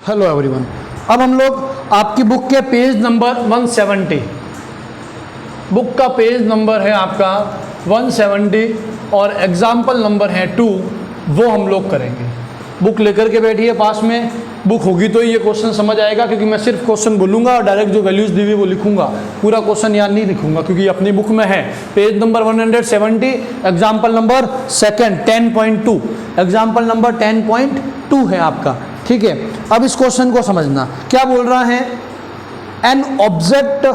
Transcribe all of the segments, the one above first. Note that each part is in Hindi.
हेलो एवरीवन, अब हम लोग आपकी बुक के पेज नंबर 170, बुक का पेज नंबर है आपका 170 और एग्जाम्पल नंबर है 2, वो हम लोग करेंगे। बुक लेकर के बैठिए पास में, बुक होगी तो ये क्वेश्चन समझ आएगा, क्योंकि मैं सिर्फ क्वेश्चन बोलूँगा और डायरेक्ट जो वैल्यूज़ दी हुई वो लिखूँगा, पूरा क्वेश्चन याद नहीं लिखूँगा, क्योंकि अपनी बुक में है। Page number 170, example number 2 10.2, example number 10.2 है आपका, ठीक है। अब इस क्वेश्चन को समझना, क्या बोल रहा है, an object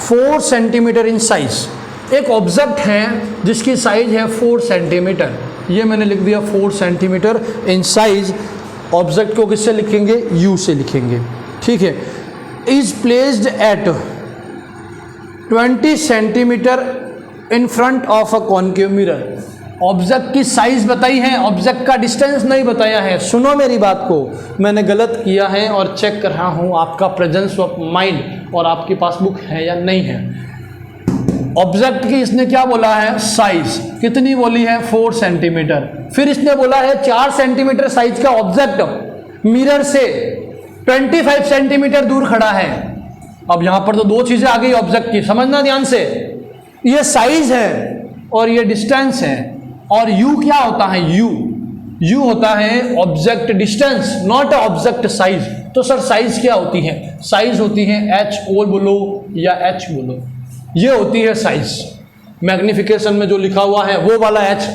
4 centimetre in size, एक ऑब्जेक्ट है जिसकी साइज है 4 सेंटीमीटर, ये मैंने लिख दिया 4 सेंटीमीटर इन साइज। ऑब्जेक्ट को किससे लिखेंगे, यू से लिखेंगे, ठीक है। Is placed at 20 centimetre in front of a concave mirror. Object की साइज बताई है, ऑब्जेक्ट का डिस्टेंस नहीं बताया है। सुनो मेरी बात को, मैंने गलत किया है और चेक कर रहा हूँ आपका प्रेजेंस ऑफ माइंड और आपकी पासबुक है या नहीं है। ऑब्जेक्ट की इसने क्या बोला है, साइज कितनी बोली है, 4 सेंटीमीटर। फिर इसने बोला है 4 सेंटीमीटर साइज का ऑब्जेक्ट मिरर से 25 सेंटीमीटर दूर खड़ा है। अब यहां पर तो दो चीजें आ गई ऑब्जेक्ट की, समझना ध्यान से, ये साइज है और ये डिस्टेंस है। और u क्या होता है, u होता है object distance, not object size. तो सर साइज क्या होती है, साइज होती है h ओ बोलो या h बोलो, ये होती है साइज। मैग्निफिकेशन में जो लिखा हुआ है वो वाला h।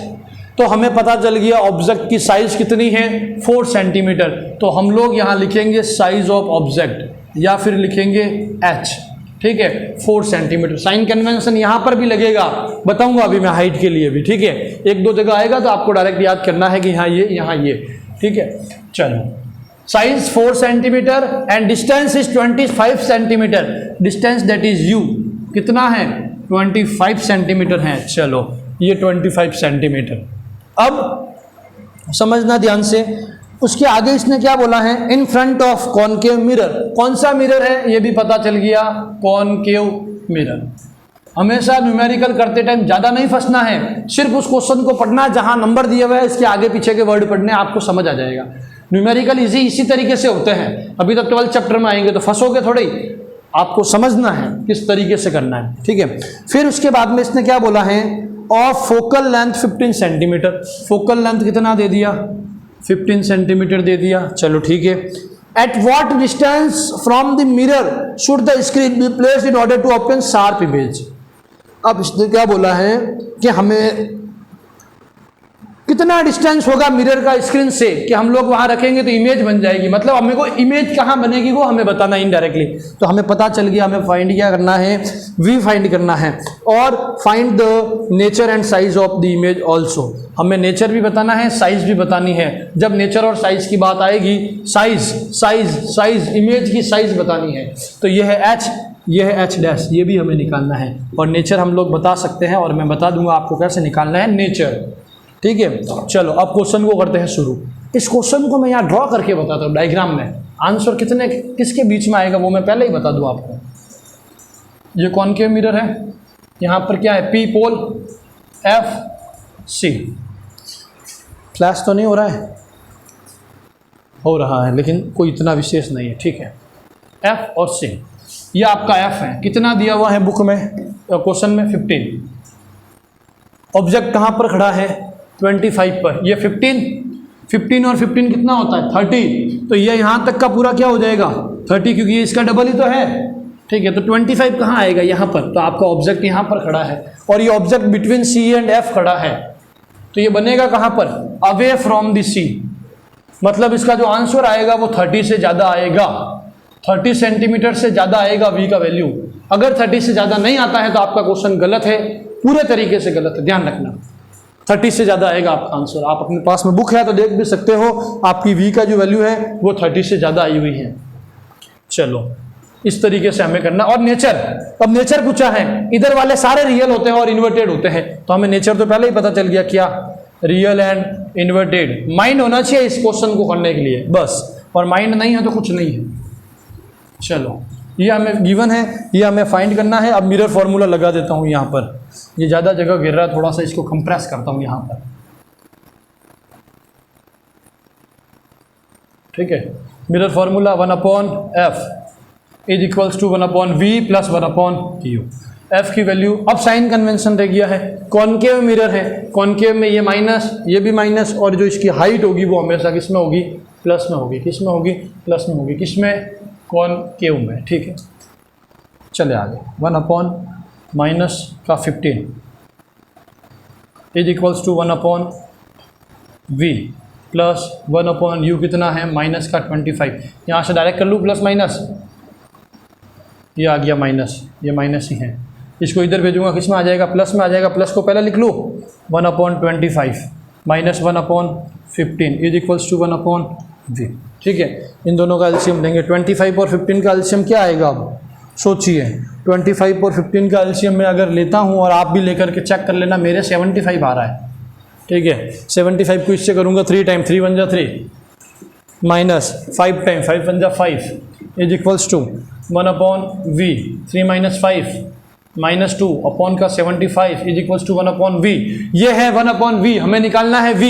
तो हमें पता चल गया ऑब्जेक्ट की साइज कितनी है, 4 सेंटीमीटर। तो हम लोग यहाँ लिखेंगे साइज ऑफ ऑब्जेक्ट या फिर लिखेंगे h, ठीक है, 4 सेंटीमीटर। साइन कन्वेंशन यहाँ पर भी लगेगा, बताऊंगा अभी मैं हाइट के लिए भी, ठीक है। एक दो जगह आएगा तो आपको डायरेक्ट याद करना है कि यहाँ ये, ठीक है। चलो, size 4 centimetre and distance is 25 centimetre. Distance that is u कितना है, 25 सेंटीमीटर है। चलो, ये 25 सेंटीमीटर। अब समझना ध्यान से, उसके आगे इसने क्या बोला है, in front of concave mirror. कौन सा मिरर है ये भी पता चल गया, कॉनकेव मिरर। हमेशा न्यूमेरिकल करते टाइम ज़्यादा नहीं फंसना है, सिर्फ उस क्वेश्चन को पढ़ना जहां नंबर दिए हुए है, इसके आगे पीछे के वर्ड पढ़ने, आपको समझ आ जाएगा। न्यूमेरिकल इसी तरीके से होते हैं। अभी तक 12 चैप्टर में आएंगे तो फंसोगे थोड़े ही, आपको समझना है किस तरीके से करना है, ठीक है। फिर उसके बाद में इसने क्या बोला है, of focal length 15 centimetre. Focal length कितना दे दिया, 15 सेंटीमीटर दे दिया। चलो ठीक है। At what distance from the mirror should the screen be placed in order to obtain sharp image. अब इसने क्या बोला है कि हमें कितना डिस्टेंस होगा मिरर का स्क्रीन से कि हम लोग वहां रखेंगे तो इमेज बन जाएगी। मतलब हमें को इमेज कहाँ बनेगी वो हमें बताना इनडायरेक्टली। तो हमें पता चल गया, हमें फाइंड क्या करना है, वी फाइंड करना है और find the nature and size of the image also. हमें नेचर भी बताना है, साइज भी बतानी है। जब नेचर और साइज की बात आएगी, साइज इमेज की साइज बतानी है। तो ये है h, ये है h डैश, ये भी हमें निकालना है। और नेचर हम लोग बता सकते हैं और मैं बता दूंगा आपको कैसे निकालना है नेचर, ठीक है। चलो अब क्वेश्चन को करते हैं शुरू। इस क्वेश्चन को मैं यहाँ ड्रॉ करके बताता हूँ डायग्राम में। आंसर कितने किसके बीच में आएगा वो मैं पहले ही बता दूँ आपको। ये कॉनकेव मिरर है, यहाँ पर क्या है, P पोल, F C। फ्लैश तो नहीं हो रहा है, हो रहा है लेकिन कोई इतना विशेष नहीं है, ठीक है। F और C, ये आपका F है। कितना दिया हुआ है बुक में, क्वेश्चन में 15। ऑब्जेक्ट कहाँ पर खड़ा है, 25 पर। ये 15 और 15 कितना होता है, 30। तो ये यहाँ तक का पूरा क्या हो जाएगा, 30, क्योंकि ये इसका डबल ही तो है, ठीक है। तो 25 कहाँ आएगा, यहाँ पर। तो आपका ऑब्जेक्ट यहाँ पर खड़ा है और ये object between C and F खड़ा है। तो ये बनेगा कहाँ पर, अवे फ्रॉम द C। मतलब इसका जो आंसर आएगा वो 30 से ज़्यादा आएगा, 30 सेंटीमीटर से ज़्यादा आएगा V का वैल्यू। अगर 30 से ज़्यादा नहीं आता है तो आपका क्वेश्चन गलत है, पूरे तरीके से गलत है, ध्यान रखना। 30 से ज़्यादा आएगा आपका आंसर। आप अपने पास में बुक है तो देख भी सकते हो, आपकी V का जो वैल्यू है वो 30 से ज़्यादा आई हुई है। चलो इस तरीके से हमें करना। और नेचर, अब नेचर पूछा है, इधर वाले सारे रियल होते हैं और इन्वर्टेड होते हैं, तो हमें नेचर तो पहले ही पता चल गया, क्या, रियल एंड इन्वर्टेड। माइंड होना चाहिए इस क्वेश्चन को करने के लिए बस, और माइंड नहीं है तो कुछ नहीं है। चलो ये हमें गिवन है, ये हमें फाइंड करना है। अब मिरर फॉर्मूला लगा देता हूँ यहाँ पर, ये ज़्यादा जगह गिर रहा है, थोड़ा सा इसको कंप्रेस करता हूँ यहाँ पर। ठीक है। Mirror formula 1/f is equals to 1/v plus 1/q। f की वैल्यू, अब साइन कन्वेंशन रह गया है, कॉनकेव मिरर है, कॉनकेव में ये माइनस, ये भी माइनस, और जो इसकी हाइट होगी वो हमेशा किस में होगी, प्लस में होगी। किस में होगी, प्लस में होगी। किस में, कॉनकेव में, ठीक है। चले आगे, 1/-15 is equals to 1/v plus 1/u कितना है, माइनस का 25। यहाँ से डायरेक्ट कर लूँ प्लस माइनस, ये आ गया माइनस, ये माइनस ही है। इसको इधर भेजूंगा, किस में आ जाएगा, प्लस में आ जाएगा। प्लस को पहले लिख लूँ, 1/25 minus 1/15 is equals to 1/v, ठीक है। इन दोनों का एलसीएम लेंगे। 25 और 15 का एलसीएम क्या आएगा, अब सोचिए। 25 और 15 का एलसीएम मैं अगर लेता हूँ, और आप भी लेकर के चेक कर लेना, मेरे 75 आ रहा है, ठीक है। 75 को इससे करूँगा 3 टाइम, 3 1 जा 3 माइनस 5 टाइम, 5 1 जा 5 is equals to 1/v, 3 minus 5 minus 2 upon का 75 इज इक्वल्स टू 1/v। ये है 1/v, हमें निकालना है v,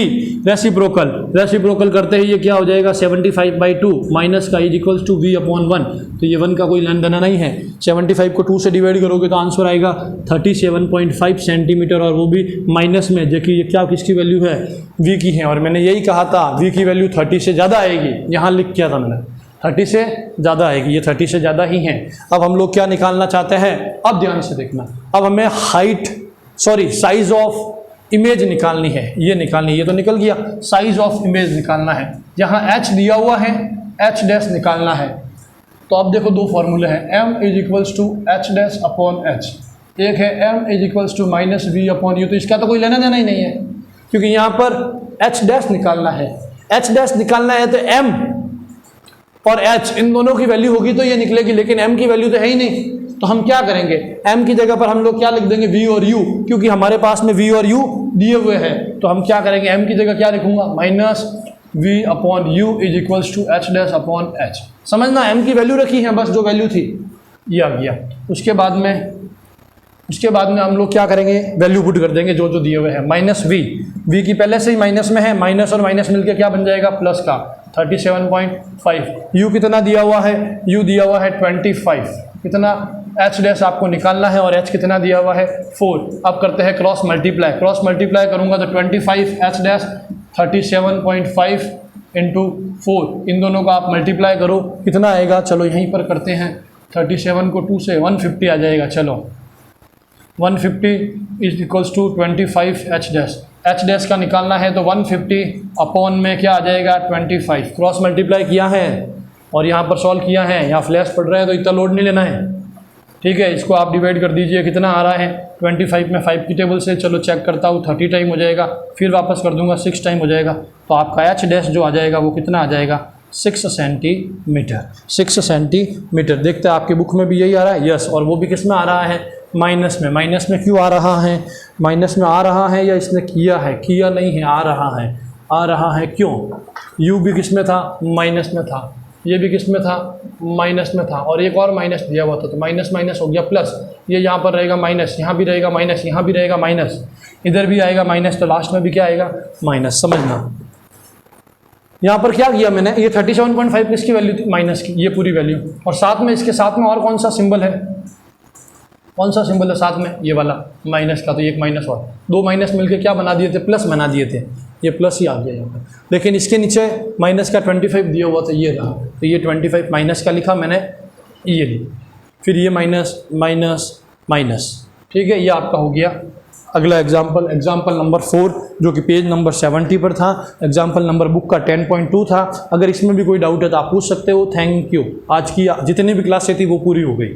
रेसिप्रोकल। रेसिप्रोकल करते ही ये क्या हो जाएगा, 75/2 माइनस का इज इक्वल्स टू v/1। तो ये 1 का कोई लेन देना नहीं है। 75 को 2 से डिवाइड करोगे तो आंसर आएगा 37.5 सेंटीमीटर, और वो भी माइनस में। देखिए ये क्या, किसकी वैल्यू है, v की है। और मैंने यही कहा था v की वैल्यू 30 से ज़्यादा आएगी, यहाँ लिख किया था मैंने, 30 से ज़्यादा आएगी, ये 30 से ज़्यादा ही है। अब हम लोग क्या निकालना चाहते हैं, अब ध्यान से देखना। अब हमें साइज ऑफ इमेज निकालनी है, ये निकालनी है, ये तो निकल गया। साइज ऑफ इमेज निकालना है, यहाँ h दिया हुआ है, h डैश निकालना है। तो अब देखो दो फॉर्मूले हैं, m is equals to h dash upon h, एक है m is equals to minus v upon u। तो इसका तो कोई लेना देना ही नहीं है, क्योंकि यहाँ पर h डैश निकालना है। h डैश निकालना है तो m और h इन दोनों की वैल्यू होगी तो ये निकलेगी, लेकिन m की वैल्यू तो है ही नहीं। तो हम क्या करेंगे, m की जगह पर हम लोग क्या लिख देंगे, v और u, क्योंकि हमारे पास में v और u दिए हुए हैं। तो हम क्या करेंगे, m की जगह क्या लिखूंगा, minus v upon u is equals to h dash upon h। समझना, m की वैल्यू रखी है, बस जो वैल्यू थी ये आ गया। उसके बाद में हम लोग क्या करेंगे, वैल्यू पुट कर देंगे जो जो दिए हुए हैं। माइनस v की पहले से ही माइनस में है, माइनस और माइनस मिलके क्या बन जाएगा, प्लस का 37.5। u कितना दिया हुआ है, u दिया हुआ है 25, कितना h डैश आपको निकालना है, और h कितना दिया हुआ है 4। अब करते हैं क्रॉस मल्टीप्लाई करूंगा तो 25 h डैश 37.5 इंटू 4, इन दोनों का आप मल्टीप्लाई करो, कितना आएगा, चलो यहीं पर करते हैं। 37 को 2 से 150 आ जाएगा। चलो 150 is equals to 25 h dash का निकालना है तो 150 अपॉन में क्या आ जाएगा, 25। क्रॉस मल्टीप्लाई किया है और यहाँ पर सॉल्व किया है, यहाँ फ्लैश पड़ रहा है तो इतना लोड नहीं लेना है, ठीक है। इसको आप डिवाइड कर दीजिए, कितना आ रहा है 25 में 5 की टेबल से, चलो चेक करता हूँ, 30 टाइम हो जाएगा, फिर वापस कर दूंगा 6 टाइम हो जाएगा। तो आपका h डैश जो आ जाएगा वो कितना आ जाएगा, 6 सेंटीमीटर। 6 सेंटीमीटर। देखते हैं आपकी बुक में भी यही आ रहा है, यस। और वो भी किस में आ रहा है, माइनस में। माइनस में क्यों आ रहा है, माइनस में आ रहा है या इसने किया है, किया नहीं है, आ रहा है क्यों, u भी किस में था, माइनस में था, ये भी किस में था, माइनस में था, और एक और माइनस दिया हुआ था, तो माइनस माइनस हो गया प्लस। ये यहाँ पर रहेगा माइनस, यहाँ भी रहेगा माइनस, यहाँ भी रहेगा माइनस, इधर भी आएगा माइनस, तो लास्ट में भी क्या आएगा, माइनस। समझना, यहाँ पर क्या किया मैंने, ये 37.5 किसकी वैल्यू थी, माइनस की, ये पूरी वैल्यू, और साथ में इसके साथ में और कौन सा सिंबल है, कौन सा सिंबल है साथ में, ये वाला माइनस का, तो एक माइनस और दो माइनस मिलके क्या बना दिए थे, प्लस बना दिए थे, ये प्लस ही आ गया यहाँ पर। लेकिन इसके नीचे माइनस का 25 दिया हुआ था, ये रहा, तो ये 25 माइनस का लिखा मैंने, ये ली, फिर ये माइनस माइनस माइनस, ठीक है। ये आपका हो गया। अगला एग्जाम्पल नंबर 4 जो कि पेज नंबर 70 पर था, एग्जाम्पल नंबर बुक का 10.2 था। अगर इसमें भी कोई डाउट है तो आप पूछ सकते हो। Thank you. आज की जितनी भी क्लासें थी वो पूरी हो गई।